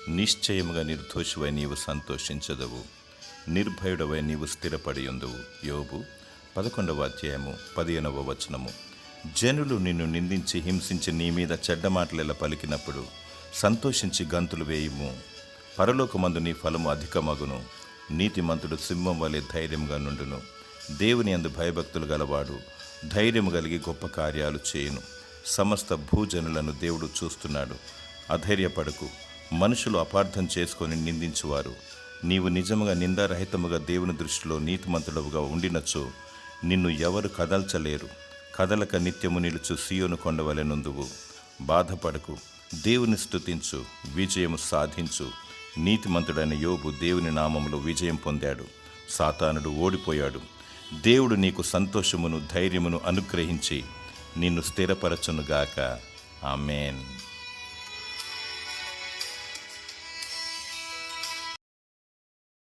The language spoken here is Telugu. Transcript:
నిశ్చయముగా నిర్దోషివై నీవు సంతోషించదవు, నిర్భయుడవై నీవు స్థిరపడి ఉందువు. యోబు 11:15. జనులు నిన్ను నిందించి హింసించి నీ మీద చెడ్డ మాటలెలా పలికినప్పుడు సంతోషించి గంతులు వేయుము. పరలోకమందు నీ ఫలము అధికమగును. నీతిమంతుడు సింహం వలె ధైర్యంగా నుండును. దేవుని యందు భయభక్తులు గలవాడు ధైర్యము కలిగి గొప్ప కార్యాలు చేయును. సమస్త భూజనులను దేవుడు చూస్తున్నాడు. అధైర్యపడకు. మనుషులు అపార్థం చేసుకొని నిందించువారు. నీవు నిజముగా నిందారహితముగా దేవుని దృష్టిలో నీతిమంతుడవుగా ఉండినచో నిన్ను ఎవరు కదల్చలేరు. కదలక నిత్యము నిలుచు సీయోను కొండవలె నుందువు. బాధపడకు, దేవుని స్తుతించు, విజయము సాధించు. నీతిమంతుడైన యోబు దేవుని నామములో విజయం పొందాడు. సాతానుడు ఓడిపోయాడు. దేవుడు నీకు సంతోషమును ధైర్యమును అనుగ్రహించి నిన్ను స్థిరపరచునుగాక. ఆమేన్.